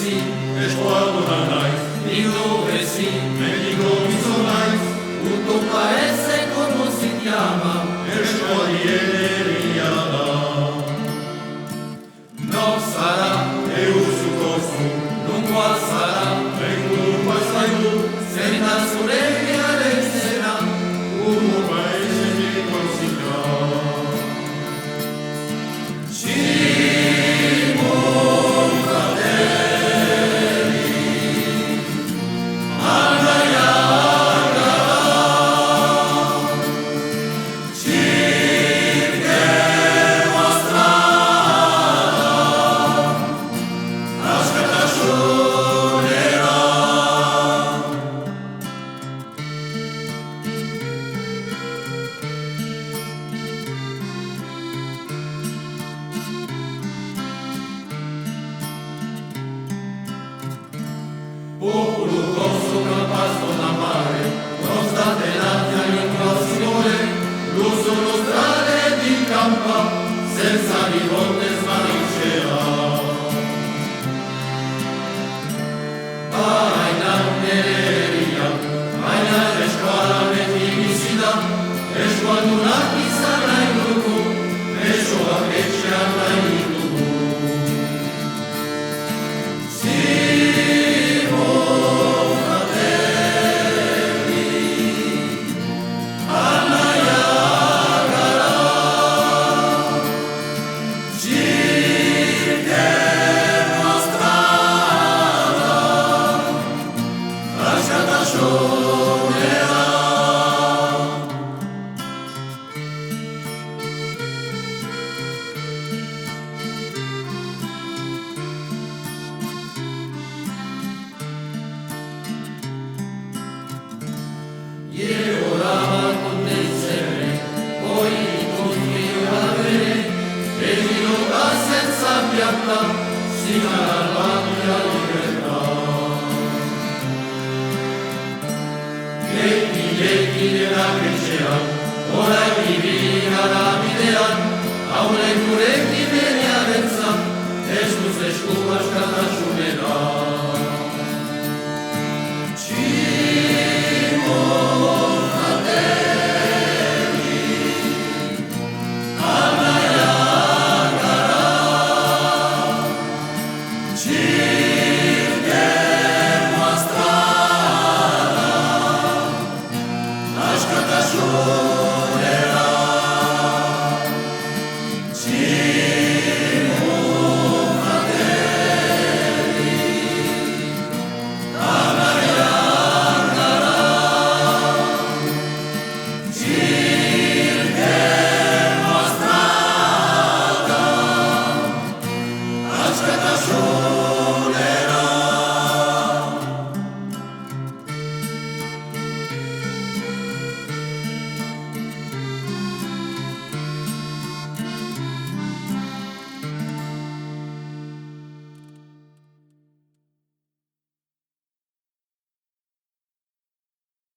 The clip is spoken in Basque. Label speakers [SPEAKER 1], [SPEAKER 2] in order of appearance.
[SPEAKER 1] esi, espoadora naiz, nido esi, mendigo gizon naiz, utopa eze como si llama, eskualien da. No zara, euzuko zu, nungoa zara, bengur zaigu, zein da zure egiaren zena, utopa eze niko zika. Popolo grosso capaz non amare, nonostante l'aria l'incrossione, l'uso nostrale di campa, senza rivolte svaniscerà. Aina nereria, aina escola metimicida, esquadunati sarai lugu, escola fece avrai lugu. Ora condenserei, poi ricostruire la bene, e dirò senza piantà, sino alla mia libertà. Letti della crescerà, ora divina la videa, aula in curetti bene avenza, e su se scuba scata sciumerà. Jesus.